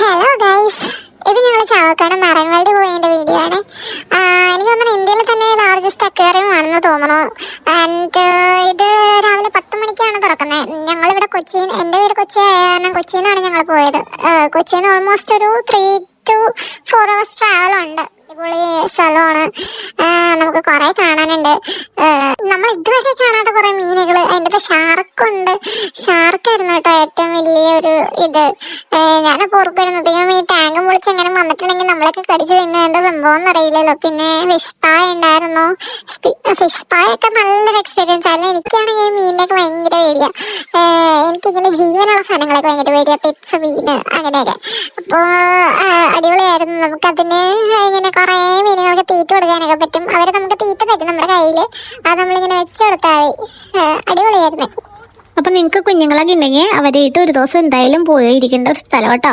Hello guys, ഇത് ഞങ്ങൾ Chavakkad marine world പോയതിന്റെ വീഡിയോ ആണ്. എനിക്ക് തോന്നുന്നു ഇന്ത്യയിലെ തന്നെ ലാർജസ്റ്റ് അക്വേറിയം ആണെന്ന് തോന്നുന്നു. ആൻഡ് ഇത് രാവിലെ 10 മണിക്കാണ് തുറക്കുന്നത്. ഞങ്ങളിവിടെ എൻ്റെ വീട് കൊച്ചി ആയ കാരണം കൊച്ചിയിൽ നിന്നാണ് ഞങ്ങൾ പോയത്. കൊച്ചിയിൽ നിന്ന് ഓൾമോസ്റ്റ് ഒരു 3 to 4 hours ട്രാവൽ ഉണ്ട്. അടിപൊളി സ്ഥലമാണ്. നമുക്ക് കുറെ കാണാനുണ്ട്. നമ്മൾ ഇതുവരെ കാണാത്ത കുറെ മീനുകൾ. അതിൻ്റെ ഷാർക്കുണ്ട്. ഷാർക്കായിരുന്നു കേട്ടോ ഏറ്റവും വലിയൊരു ഇത്. ഞാനപ്പോൾ ഓർക്കുമായിരുന്നു, ദൈവം ഈ ടാങ്ക് പൊളിച്ച് എങ്ങനെ വന്നിട്ടുണ്ടെങ്കിൽ നമ്മളൊക്കെ കടിച്ചു തിന്ന എന്താ സംഭവം എന്നറിയില്ലല്ലോ. പിന്നെ ഫിഷ് പായ ഉണ്ടായിരുന്നു. ഫിഷ് പായ ഒക്കെ നല്ലൊരു എക്സ്പീരിയൻസ് ആയിരുന്നു. എനിക്കാണെങ്കിൽ ഈ മീനിനൊക്കെ ഭയങ്കര പേടിയാ. എനിക്കിങ്ങനെ ജീവനുള്ള സാധനങ്ങളൊക്കെ ഭയങ്കര പേടിയാ, പെറ്റ്സ്, മീന് അങ്ങനെയൊക്കെ. അപ്പോൾ അടിപൊളിയായിരുന്നു. നമുക്കതിന് ഇങ്ങനെ കുറേ മീനുകൾക്ക് തീറ്റ കൊടുക്കാനൊക്കെ പറ്റും. അവർ നമുക്ക് തീറ്റ തരും നമ്മുടെ കയ്യിൽ. അത് നമ്മളിങ്ങനെ വെച്ചെടുത്താൽ മതി. അടിപൊളിയായിരുന്നു. അപ്പൊ നിങ്ങക്ക് കുഞ്ഞുങ്ങളൊക്കെ ഉണ്ടെങ്കിൽ അവരായിട്ട് ഒരു ദിവസം എന്തായാലും പോയിരിക്കേണ്ട ഒരു സ്ഥലം കേട്ടോ.